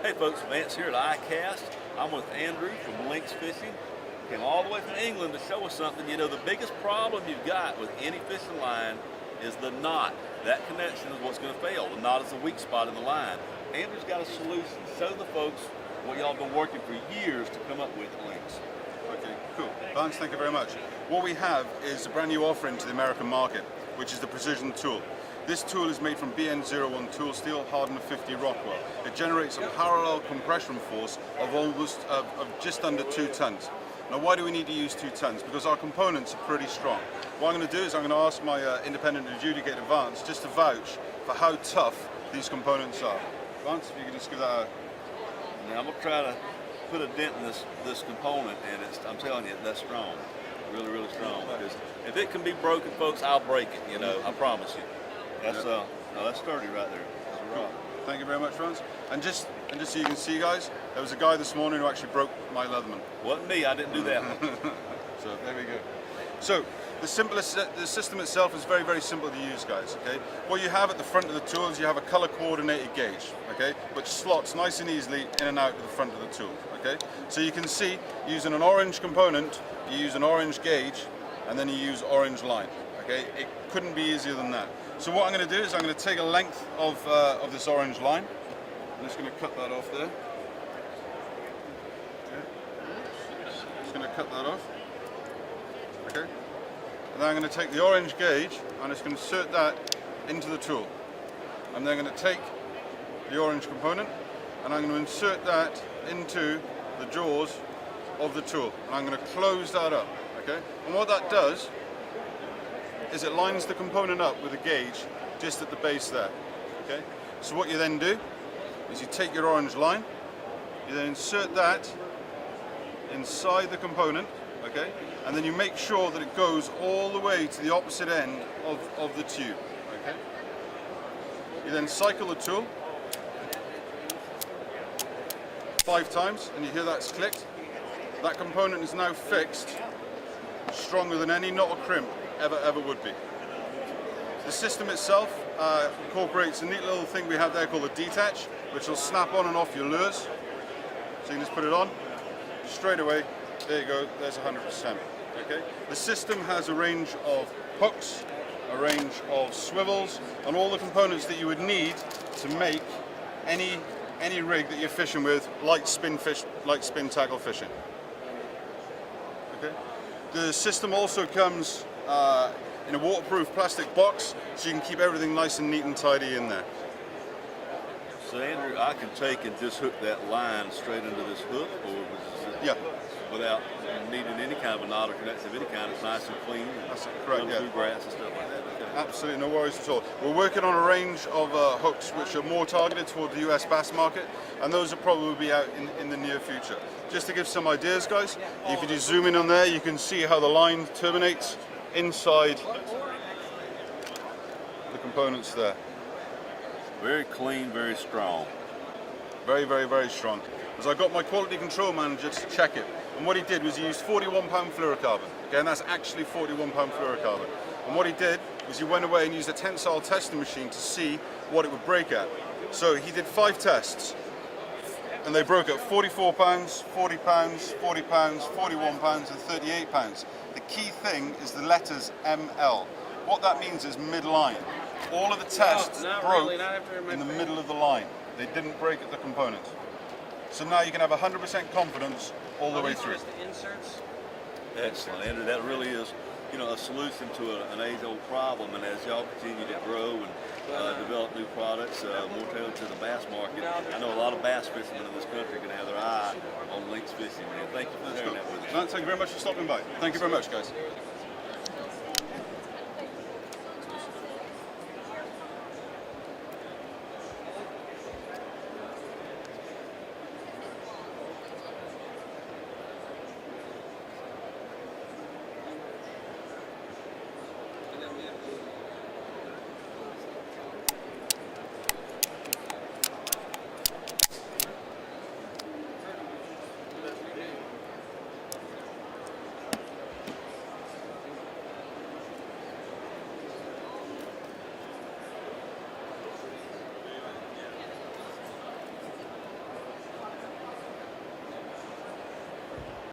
Hey folks, Vance here at ICAST. I'm with Andrew from Lynx Fishing. Came all the way from England to show us something. You know, the biggest problem you've got with any fishing line is the knot. That connection is what's going to fail. The knot is the weak spot in the line. Andrew's got a solution. Show the folks what y'all been working for years to come up with at Lynx. Okay, cool. Vance, thank you very much. What we have is a brand new offering to the American market, which is the Precision tool. This tool is made from BN01 tool steel, hardened to 50 Rockwell. It generates a parallel compression force of just under 2 tons. Now, why do we need to use 2 tons? Because our components are pretty strong. What I'm going to do is I'm going to ask my independent adjudicator, Vance, just to vouch for how tough these components are. Vance, if you could just give that a... Now, I'm going to try to put a dent in this component, and I'm telling you, that's strong. Really, really strong. Because if it can be broken, folks, I'll break it, you know, I promise you. That's that's sturdy right there. That's a rock. Thank you very much, Vance. And just so you can see, guys, there was a guy this morning who actually broke my Leatherman. Wasn't me. I didn't do that one. So there we go. So the system itself is very, very simple to use, guys. Okay. What you have at the front of the tool is you have a color coordinated gauge, okay, which slots nice and easily in and out of the front of the tool. Okay. So you can see using an orange component, you use an orange gauge, and then you use orange line. Okay. It couldn't be easier than that. So what I'm going to do is I'm going to take a length of this orange line. I'm just going to cut that off there. Okay. Just going to cut that off. Okay. And then I'm going to take the orange gauge and just going to insert that into the tool. I'm then going to take the orange component and I'm going to insert that into the jaws of the tool. And I'm going to close that up. Okay. And what that does is it lines the component up with a gauge just at the base there. Okay. So what you then do is you take your orange line, you then insert that inside the component, okay, and then you make sure that it goes all the way to the opposite end of the tube. Okay. You then cycle the tool 5 times and you hear that's clicked. That component is now fixed, stronger than any knot or crimp ever would be. The system itself incorporates a neat little thing we have there called a detach, which will snap on and off your lures. So you can just put it on, straight away, there you go, there's 100%. Okay. The system has a range of hooks, a range of swivels, and all the components that you would need to make any rig that you're fishing with, like spin tackle fishing. Okay. The system also comes in a waterproof plastic box, so you can keep everything nice and neat and tidy in there. So Andrew, I can take and just hook that line straight into this hook, or yeah, without needing any kind of a knot or connection of any kind. It's nice and clean. And that's correct. Yeah. Through grass and stuff like that. Okay. Absolutely, no worries at all. We're working on a range of hooks which are more targeted toward the US bass market, and those will probably be out in the near future. Just to give some ideas, guys, if you just zoom in on there, you can see how the line terminates inside the components there. Very clean, very strong. Very, very, very strong. As I got my quality control manager to check it, and what he did was he used 41-pound fluorocarbon. Okay, and that's actually 41-pound fluorocarbon. And what he did was he went away and used a tensile testing machine to see what it would break at. So he did 5 tests, and they broke at 44 pounds, 40 pounds, 40 pounds, 41 pounds, and 38 pounds. The key thing is the letters ML. What that means is midline. All of the tests broke in the middle of the line. They didn't break at the components. So now you can have 100% confidence all the way through. Inserts? Excellent, Andrew. That really is, you know, a solution to an age-old problem. And as y'all continue to grow and develop new products, more tailored to the bass market, I know a lot of bass fishermen in this country are going to have their eye on Lynx Fishing. Man, thank you for sharing that with us. Thank you very much for stopping by. Thank you very much, guys.